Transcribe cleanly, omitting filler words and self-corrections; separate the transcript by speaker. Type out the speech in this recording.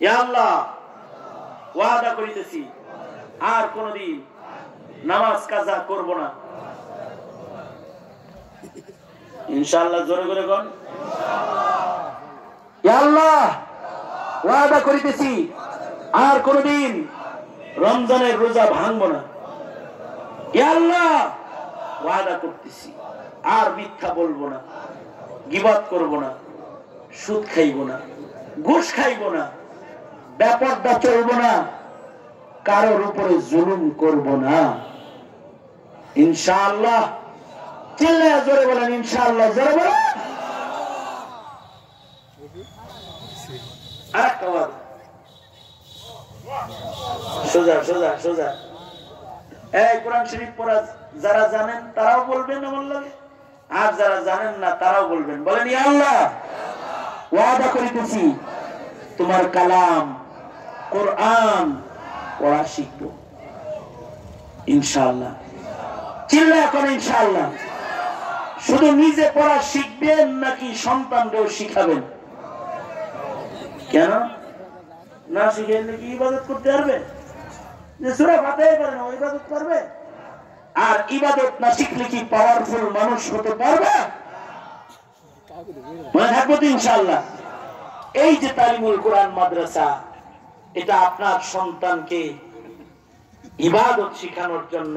Speaker 1: ইয়া আল্লাহ ওয়াদা করিতেছি আর কোনদিন নামাজ কাজা করব না ইনশাআল্লাহ। জোরে করে বল ইনশাআল্লাহ। ইয়া আল্লাহ ওয়াদা করিতেছি আর কোনদিন রমজানের রোজা ভাঙবো না। ইয়া আল্লাহ ওয়াদা করতেছি আর মিথ্যা বলবো না, গীবত করব না, সুদ খাইব না, ঘুষ খাইব না, ব্যাপারটা চলবো না, কারোর উপরে জুলুম করব না ইনশাআল্লাহ। চিল্লায়া জোরে বলেন ইনশাআল্লাহ। জোরে বলেন আরেকটা ওয়াদা। সোজা সোজা সোজা। এই কোরআন শরীফ পড়া যারা জানেন তারাও বলবেন আমার লাগে, আর যারা জানেন না তারাও বলবেন। বলেন ইয়া আল্লাহ ওয়াদা করিতেছি তোমার কালাম কোরআন পড়া শিখবো ইনশাআল্লাহ। চিল্লায়া এখন ইনশাআল্লাহ। শুধু নিজে পড়া শিখবেন নাকি সন্তানকেও শিখাবেন? কেন না শিখে কি ইবাদত করতে পারবে? যে সূরা ফাতিহা পারে না ইবাদত করবে? আর ইবাদত না শিখলে কি পাওয়ারফুল মানুষ হতে পারবে? মনে থাকবো তো ইনশাআল্লাহ। এই যে তালিমুল কোরআন মাদ্রাসা, এটা আপনার সন্তানকে ইবাদত শিখানোর জন্য